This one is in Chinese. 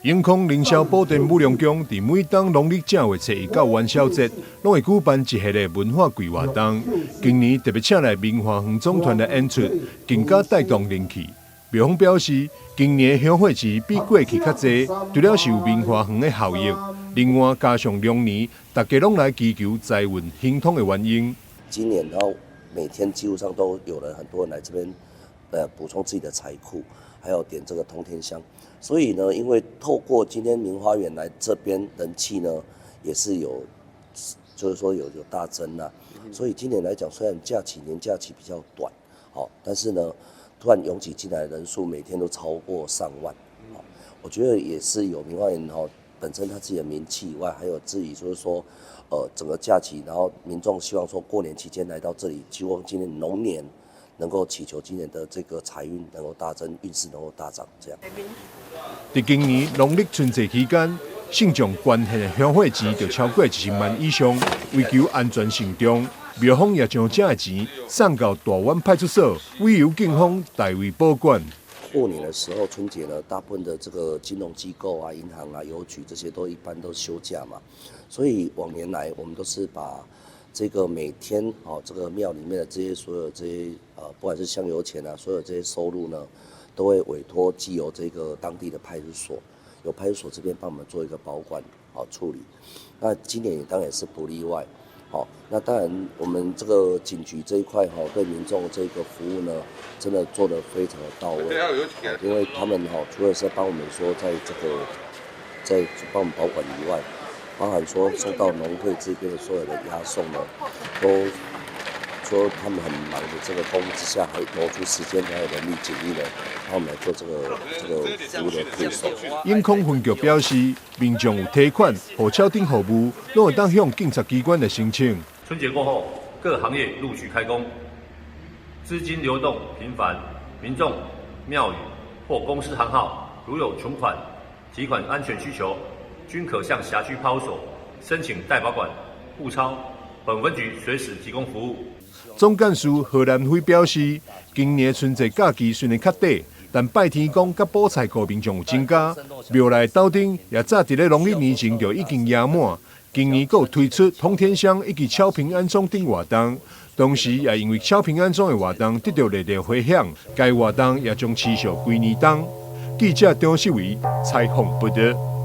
永康凌霄保定武隆宫伫每当农历正月初一到元宵节，拢会举办一系列文化规划活动。今年特别请来明华园总团来演出，更加带动人气。庙方表示，今年香火钱比过去较济，除了是有明华园的效益，另外加上龙年大家拢来祈求财运兴通的原因。今年然后每天几乎上都有人很多人来这边，补充自己的财库，还有点这个通天香。所以呢，因为透过今天明花园来这边人气呢，也是有，就是说有大增啊。所以今年来讲，虽然年假期比较短，但是呢，突然涌起进来的人数每天都超过上万，我觉得也是有明花园本身他自己的名气以外，还有自己就是说，整个假期，然后民众希望说过年期间来到这里，希望今年龙年能够祈求今年的这个财运能够大增，运势能够大涨，这样。在今年农历春节期间，信众捐献的香火钱就超过10万以上，为求安全性中，庙方也将这个钱送到大湾派出所，委由警方代为保管。过年的时候，春节呢，大部分的这个金融机构啊、银行啊、邮局这些都一般都休假嘛，所以往年来我们都是把这个每天这个庙里面的这些所有这些不管是香油钱啊，所有这些收入呢，都会委托寄由这个当地的派出所，由派出所这边帮我们做一个保管处理。那今年当然也是不例外。那当然我们这个警局这一块对民众这个服务呢，真的做得非常的到位。因为他们除了是帮我们说在帮我们保管以外，包含说收到农会这边的所有的押送呢，都说他们很忙的这个工之下，还挪出时间还有人力精力呢，帮我们来做这个服务的配送。永康分局表示，民众有提款或敲定服务，拢会当向警察机关来申请。春节过后，各行业陆续开工，资金流动频繁，民众、庙宇或公司行号如有存款、提款安全需求，均可向辖区派出所申请代保管、互抄，本分局随时提供服务。总干事何南辉表示，今年春节假期虽然较短，但拜天公甲补菜库民众有增加，庙内斗阵也早伫咧农历年前就已经压满。今年还有推出通天香以及超平安钟等活动，同时也因为超平安钟的活动得到热烈回响，该活动也将持续规年冬。记者张世伟采访报道。